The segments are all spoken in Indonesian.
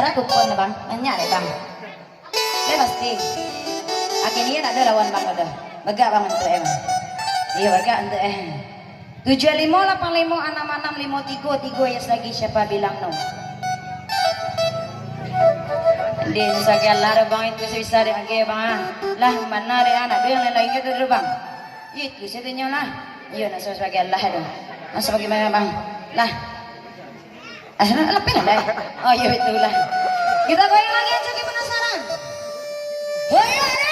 Bara kupon na bang? Nanya deh bang. Dia pasti. Akhirnya ada lawan bang udah. Baga bang untuk emang. Iya baga untuk 75856653 ya lagi siapa bilang no. Din sakit lara bang itu bisa deh age bang. Lah mana deh anak dia yang lainnya tuh bang. Itu satunya lah. Iya nak sebagai Allah itu. Masa bagaimana bang? Lah. Asal lebih lah. Oh iya itulah. Kita goyang lagi aja kita penasaran. Goyang deh.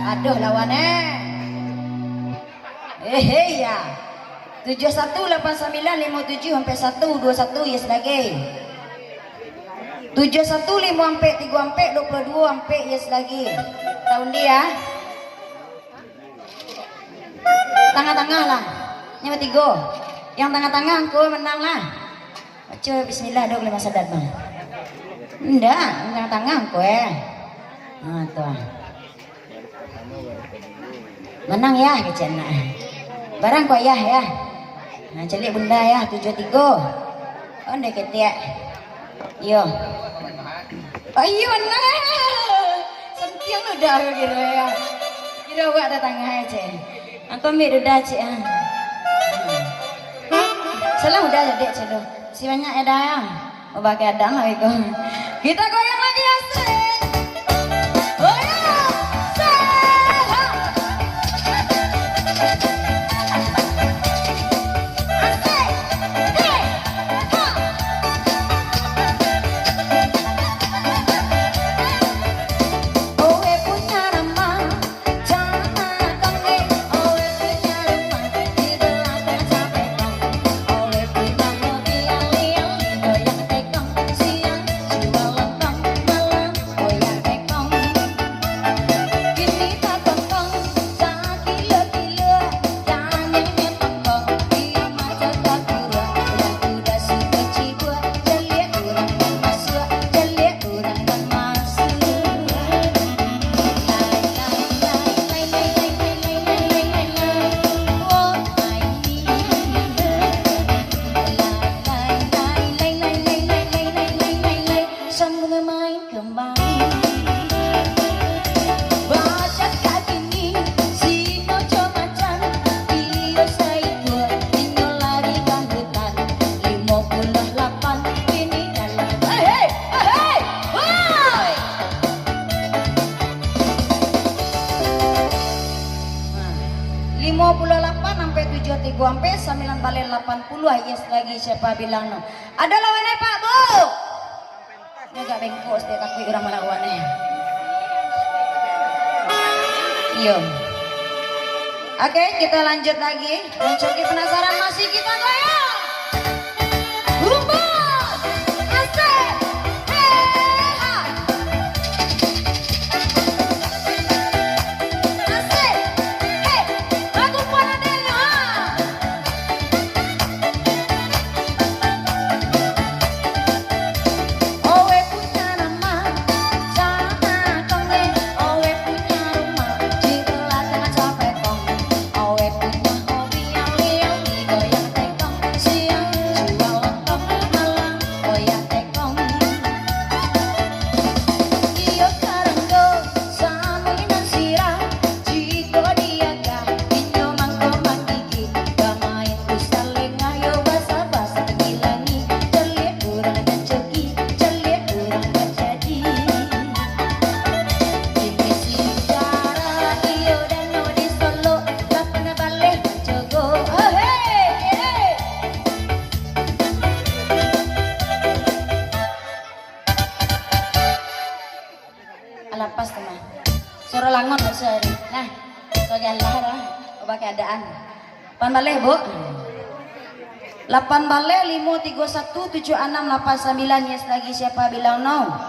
Aduh lawannya. Ya. 718957 sampai 121 yes lagi. 715 sampai 3 sampai 22 sampai yes lagi. Tahun dia. Tengah-tengah lah. Yang ketiga. Yang tengah-tengah aku menang lah. Baca bismillah dong lima sadat bang. Enggak, tengah-tengah aku Nah tuh. Menang ya kecil nak. Barang kau ya. Nah celik bunda ya 73. Onde ketia. Yo. Oh iya menang. Sentiang udah gitu ya. Kira buat datang aja. Aku ambil udah cik. Salah udah jadi cik tu. Si banyak ada ya. Oh pakai adang lah itu. Kita goyang lagi ya. 9 balik 80 yes lagi siapa bilang no. Ada lawannya Pak Bu. Jaga bengkok setiap kaki orang melawannya. Iya. Oke, kita lanjut lagi. Mencoki penasaran masih kita goyang. Rumba. Asik. Heha. Asik. Hei, lagu Panadelia. Owe punya nama, sama konge. Owe punya rumah, di belakang capek kong. Owe punya hobi yang liang, goyang tekong. Siang jual lontong, malam goyang tekong. Iyo karanggo, saminan sirah. Jiko diaga, inyo mangko mangigi. Gamain bisa lengah, yo basa-basa pengilangi. Celik kurang dan jogi, celik kurang dan jadi. Ini sejarah iyo dan no di Solo. Tak pernah balik Jogo. Oh hey, alah pas teman. Suara langon sehari. Nah, soalnya lah, apa keadaan? Pan balik Bu. 8 balik 531 76 89 yes lagi siapa bilang no?